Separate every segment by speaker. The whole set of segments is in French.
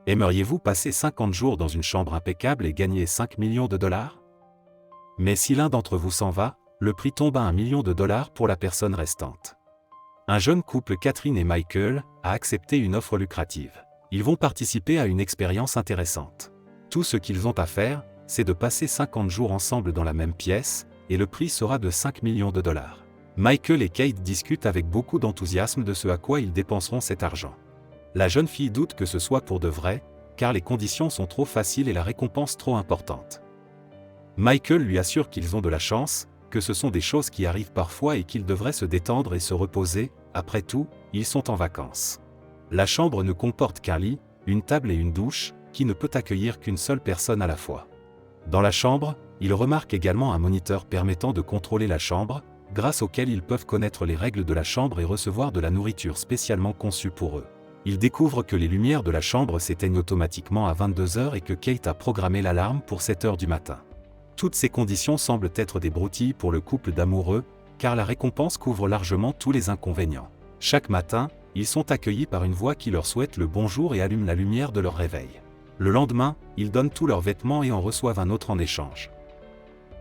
Speaker 1: Aimeriez-vous passer 50 jours dans une chambre impeccable et gagner 5 millions de dollars? Mais si l'un d'entre vous s'en va, le prix tombe à $1 million pour la personne restante. Un jeune couple, Catherine et Michael, a accepté une offre lucrative. Ils vont participer à une expérience intéressante. Tout ce qu'ils ont à faire, c'est de passer 50 jours ensemble dans la même pièce, et le prix sera de 5 millions de dollars. Michael et Kate discutent avec beaucoup d'enthousiasme de ce à quoi ils dépenseront cet argent. La jeune fille doute que ce soit pour de vrai, car les conditions sont trop faciles et la récompense trop importante. Michael lui assure qu'ils ont de la chance, que ce sont des choses qui arrivent parfois et qu'ils devraient se détendre et se reposer, après tout, ils sont en vacances. La chambre ne comporte qu'un lit, une table et une douche, qui ne peut accueillir qu'une seule personne à la fois. Dans la chambre, ils remarquent également un moniteur permettant de contrôler la chambre, grâce auquel ils peuvent connaître les règles de la chambre et recevoir de la nourriture spécialement conçue pour eux. Ils découvrent que les lumières de la chambre s'éteignent automatiquement à 22 h et que Kate a programmé l'alarme pour 7 h du matin. Toutes ces conditions semblent être des broutilles pour le couple d'amoureux, car la récompense couvre largement tous les inconvénients. Chaque matin, ils sont accueillis par une voix qui leur souhaite le bonjour et allume la lumière de leur réveil. Le lendemain, ils donnent tous leurs vêtements et en reçoivent un autre en échange.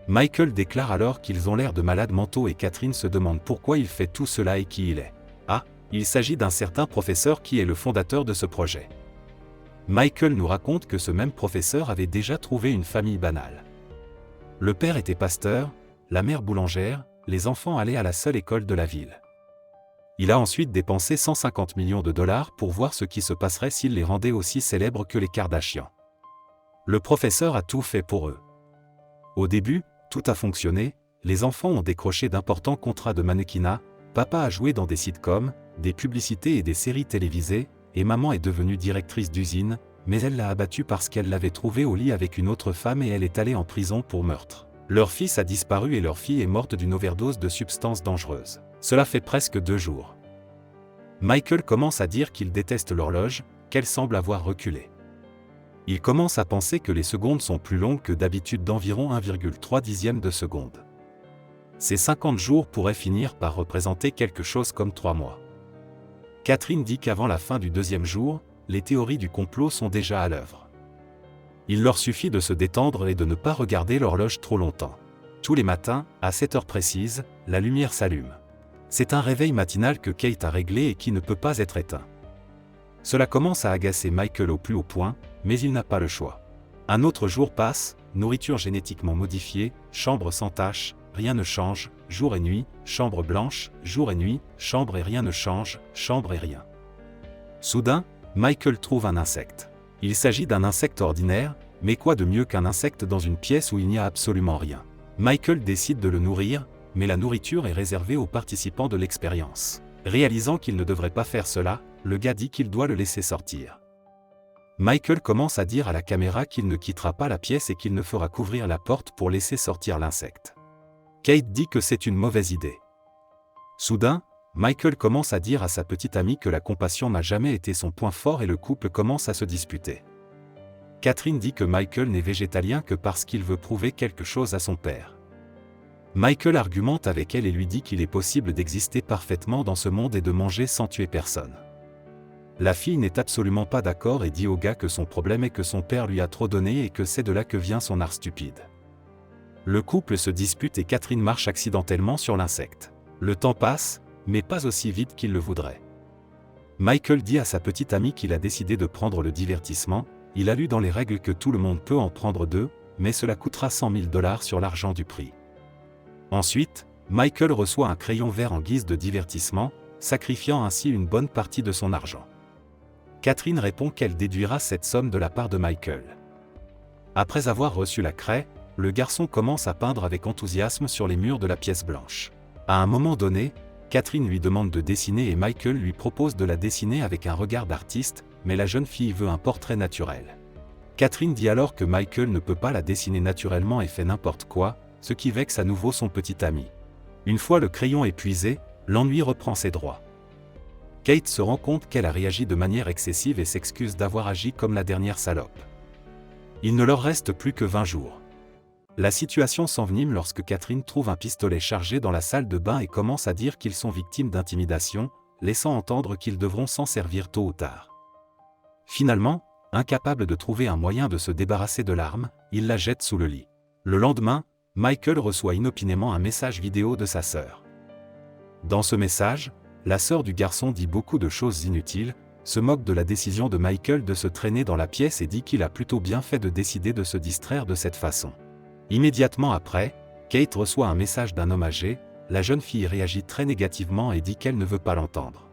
Speaker 1: Michael déclare alors qu'ils ont l'air de malades mentaux et Catherine se demande pourquoi il fait tout cela et qui il est. Ah, il s'agit d'un certain professeur qui est le fondateur de ce projet. Michael nous raconte que ce même professeur avait déjà trouvé une famille banale. Le père était pasteur, la mère boulangère, les enfants allaient à la seule école de la ville. Il a ensuite dépensé 150 millions de dollars pour voir ce qui se passerait s'il les rendait aussi célèbres que les Kardashians. Le professeur a tout fait pour eux. Au début, tout a fonctionné, les enfants ont décroché d'importants contrats de mannequinat, papa a joué dans des sitcoms, des publicités et des séries télévisées, et maman est devenue directrice d'usine, mais elle l'a abattu parce qu'elle l'avait trouvé au lit avec une autre femme et elle est allée en prison pour meurtre. Leur fils a disparu et leur fille est morte d'une overdose de substances dangereuses. Cela fait presque 2 jours. Michael commence à dire qu'il déteste l'horloge, qu'elle semble avoir reculé. Il commence à penser que les secondes sont plus longues que d'habitude d'environ 1,3 de seconde. Ces 50 jours pourraient finir par représenter quelque chose comme 3 mois. Catherine dit qu'avant la fin du 2e jour, les théories du complot sont déjà à l'œuvre. Il leur suffit de se détendre et de ne pas regarder l'horloge trop longtemps. Tous les matins, à 7 heures précises, la lumière s'allume. C'est un réveil matinal que Kate a réglé et qui ne peut pas être éteint. Cela commence à agacer Michael au plus haut point, mais il n'a pas le choix. Un autre jour passe, nourriture génétiquement modifiée, chambre sans tache, rien ne change, jour et nuit, chambre blanche, jour et nuit, chambre et rien ne change, chambre et rien. Soudain, Michael trouve un insecte. Il s'agit d'un insecte ordinaire, mais quoi de mieux qu'un insecte dans une pièce où il n'y a absolument rien? Michael décide de le nourrir, mais la nourriture est réservée aux participants de l'expérience. Réalisant qu'il ne devrait pas faire cela, le gars dit qu'il doit le laisser sortir. Michael commence à dire à la caméra qu'il ne quittera pas la pièce et qu'il ne fera qu'ouvrir la porte pour laisser sortir l'insecte. Kate dit que c'est une mauvaise idée. Soudain, Michael commence à dire à sa petite amie que la compassion n'a jamais été son point fort et le couple commence à se disputer. Catherine dit que Michael n'est végétalien que parce qu'il veut prouver quelque chose à son père. Michael argumente avec elle et lui dit qu'il est possible d'exister parfaitement dans ce monde et de manger sans tuer personne. La fille n'est absolument pas d'accord et dit au gars que son problème est que son père lui a trop donné et que c'est de là que vient son art stupide. Le couple se dispute et Catherine marche accidentellement sur l'insecte. Le temps passe, mais pas aussi vite qu'il le voudrait. Michael dit à sa petite amie qu'il a décidé de prendre le divertissement, il a lu dans les règles que tout le monde peut en prendre 2, mais cela coûtera 100 000 $ sur l'argent du prix. Ensuite, Michael reçoit un crayon vert en guise de divertissement, sacrifiant ainsi une bonne partie de son argent. Catherine répond qu'elle déduira cette somme de la part de Michael. Après avoir reçu la craie, le garçon commence à peindre avec enthousiasme sur les murs de la pièce blanche. À un moment donné, Catherine lui demande de dessiner et Michael lui propose de la dessiner avec un regard d'artiste, mais la jeune fille veut un portrait naturel. Catherine dit alors que Michael ne peut pas la dessiner naturellement et fait n'importe quoi, ce qui vexe à nouveau son petit ami. Une fois le crayon épuisé, l'ennui reprend ses droits. Kate se rend compte qu'elle a réagi de manière excessive et s'excuse d'avoir agi comme la dernière salope. Il ne leur reste plus que 20 jours. La situation s'envenime lorsque Catherine trouve un pistolet chargé dans la salle de bain et commence à dire qu'ils sont victimes d'intimidation, laissant entendre qu'ils devront s'en servir tôt ou tard. Finalement, Incapable de trouver un moyen de se débarrasser de l'arme, il la jette sous le lit. Le lendemain, Michael reçoit inopinément un message vidéo de sa sœur. Dans ce message, la sœur du garçon dit beaucoup de choses inutiles, se moque de la décision de Michael de se traîner dans la pièce et dit qu'il a plutôt bien fait de décider de se distraire de cette façon. Immédiatement après, Kate reçoit un message d'un homme âgé, la jeune fille réagit très négativement et dit qu'elle ne veut pas l'entendre.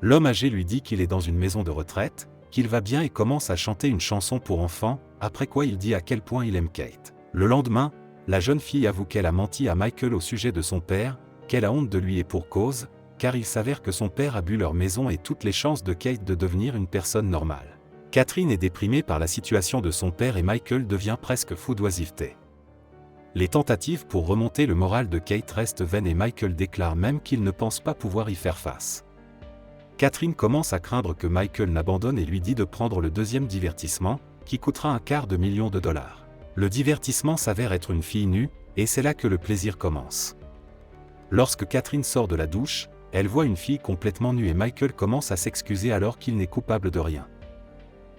Speaker 1: L'homme âgé lui dit qu'il est dans une maison de retraite, qu'il va bien et commence à chanter une chanson pour enfants, après quoi il dit à quel point il aime Kate. Le lendemain, la jeune fille avoue qu'elle a menti à Michael au sujet de son père, qu'elle a honte de lui et pour cause, car il s'avère que son père a bu leur maison et toutes les chances de Kate de devenir une personne normale. Catherine est déprimée par la situation de son père et Michael devient presque fou d'oisiveté. Les tentatives pour remonter le moral de Kate restent vaines et Michael déclare même qu'il ne pense pas pouvoir y faire face. Catherine commence à craindre que Michael n'abandonne et lui dit de prendre le deuxième divertissement, qui coûtera $250 000. Le divertissement s'avère être une fille nue, et c'est là que le plaisir commence. Lorsque Catherine sort de la douche, elle voit une fille complètement nue et Michael commence à s'excuser alors qu'il n'est coupable de rien.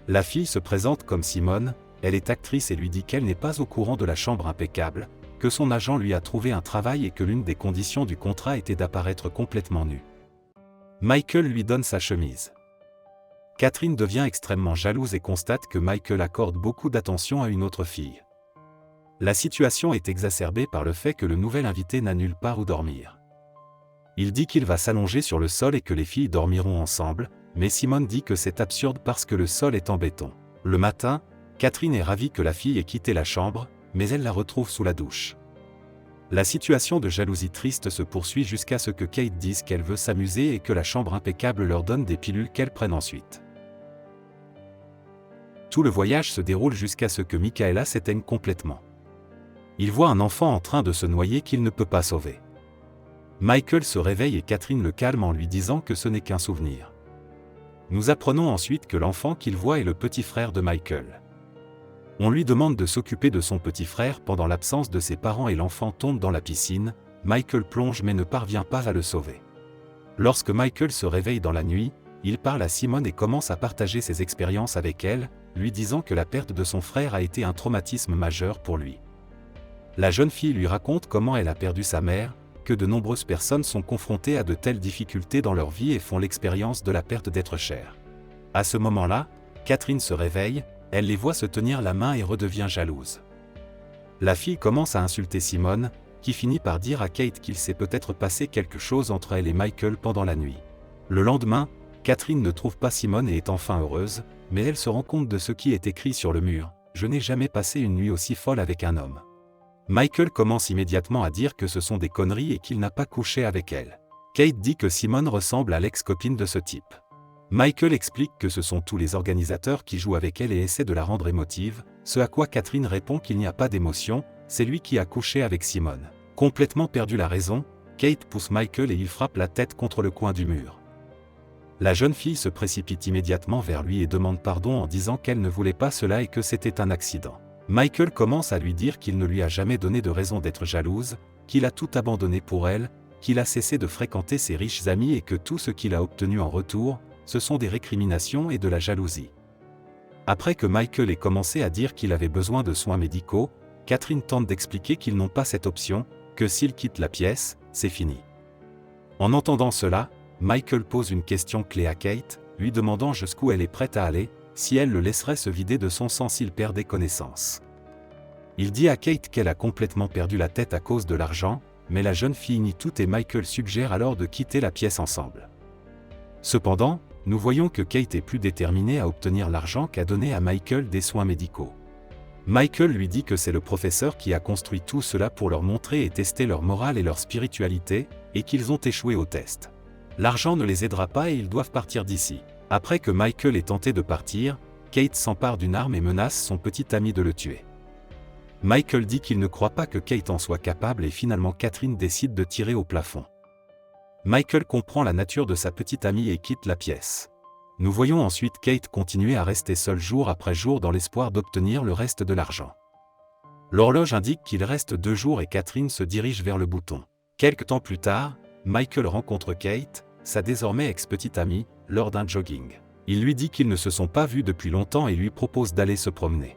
Speaker 1: La fille se présente comme Simone, elle est actrice et lui dit qu'elle n'est pas au courant de la chambre impeccable, que son agent lui a trouvé un travail et que l'une des conditions du contrat était d'apparaître complètement nue. Michael lui donne sa chemise. Catherine devient extrêmement jalouse et constate que Michael accorde beaucoup d'attention à une autre fille. La situation est exacerbée par le fait que le nouvel invité n'a nulle part où dormir. Il dit qu'il va s'allonger sur le sol et que les filles dormiront ensemble, mais Simone dit que c'est absurde parce que le sol est en béton. Le matin, Catherine est ravie que la fille ait quitté la chambre, mais elle la retrouve sous la douche. La situation de jalousie triste se poursuit jusqu'à ce que Kate dise qu'elle veut s'amuser et que la chambre impeccable leur donne des pilules qu'elle prenne ensuite. Tout le voyage se déroule jusqu'à ce que Michaela s'éteigne complètement. Il voit un enfant en train de se noyer qu'il ne peut pas sauver. Michael se réveille et Catherine le calme en lui disant que ce n'est qu'un souvenir. Nous apprenons ensuite que l'enfant qu'il voit est le petit frère de Michael. On lui demande de s'occuper de son petit frère pendant l'absence de ses parents et l'enfant tombe dans la piscine, Michael plonge mais ne parvient pas à le sauver. Lorsque Michael se réveille dans la nuit, il parle à Simone et commence à partager ses expériences avec elle, lui disant que la perte de son frère a été un traumatisme majeur pour lui. La jeune fille lui raconte comment elle a perdu sa mère, que de nombreuses personnes sont confrontées à de telles difficultés dans leur vie et font l'expérience de la perte d'être cher. À ce moment-là, Catherine se réveille, elle les voit se tenir la main et redevient jalouse. La fille commence à insulter Simone, qui finit par dire à Kate qu'il s'est peut-être passé quelque chose entre elle et Michael pendant la nuit. Le lendemain, Catherine ne trouve pas Simone et est enfin heureuse, mais elle se rend compte de ce qui est écrit sur le mur « Je n'ai jamais passé une nuit aussi folle avec un homme ». Michael commence immédiatement à dire que ce sont des conneries et qu'il n'a pas couché avec elle. Kate dit que Simone ressemble à l'ex-copine de ce type. Michael explique que ce sont tous les organisateurs qui jouent avec elle et essaient de la rendre émotive, ce à quoi Catherine répond qu'il n'y a pas d'émotion, c'est lui qui a couché avec Simone. Complètement perdu la raison, Kate pousse Michael et il frappe la tête contre le coin du mur. La jeune fille se précipite immédiatement vers lui et demande pardon en disant qu'elle ne voulait pas cela et que c'était un accident. Michael commence à lui dire qu'il ne lui a jamais donné de raison d'être jalouse, qu'il a tout abandonné pour elle, qu'il a cessé de fréquenter ses riches amis et que tout ce qu'il a obtenu en retour, ce sont des récriminations et de la jalousie. Après que Michael ait commencé à dire qu'il avait besoin de soins médicaux, Catherine tente d'expliquer qu'ils n'ont pas cette option, que s'il quitte la pièce, c'est fini. En entendant cela, Michael pose une question clé à Kate, lui demandant jusqu'où elle est prête à aller, si elle le laisserait se vider de son sang s'il perdait connaissance. Il dit à Kate qu'elle a complètement perdu la tête à cause de l'argent, mais la jeune fille nie tout et Michael suggère alors de quitter la pièce ensemble. Cependant, nous voyons que Kate est plus déterminée à obtenir l'argent qu'à donner à Michael des soins médicaux. Michael lui dit que c'est le professeur qui a construit tout cela pour leur montrer et tester leur morale et leur spiritualité, et qu'ils ont échoué au test. L'argent ne les aidera pas et ils doivent partir d'ici. Après que Michael ait tenté de partir, Kate s'empare d'une arme et menace son petit ami de le tuer. Michael dit qu'il ne croit pas que Kate en soit capable et finalement Catherine décide de tirer au plafond. Michael comprend la nature de sa petite amie et quitte la pièce. Nous voyons ensuite Kate continuer à rester seule jour après jour dans l'espoir d'obtenir le reste de l'argent. L'horloge indique qu'il reste 2 jours et Catherine se dirige vers le bouton. Quelque temps plus tard, Michael rencontre Kate, sa désormais ex-petite amie, lors d'un jogging. Il lui dit qu'ils ne se sont pas vus depuis longtemps et lui propose d'aller se promener.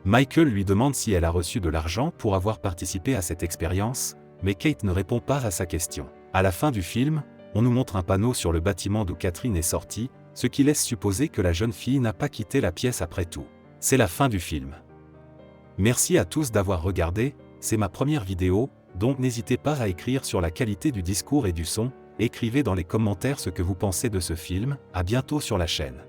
Speaker 1: Michael lui demande si elle a reçu de l'argent pour avoir participé à cette expérience, mais Kate ne répond pas à sa question. À la fin du film, on nous montre un panneau sur le bâtiment d'où Catherine est sortie, ce qui laisse supposer que la jeune fille n'a pas quitté la pièce après tout. C'est la fin du film. Merci à tous d'avoir regardé, c'est ma première vidéo, donc n'hésitez pas à écrire sur la qualité du discours et du son, écrivez dans les commentaires ce que vous pensez de ce film, à bientôt sur la chaîne.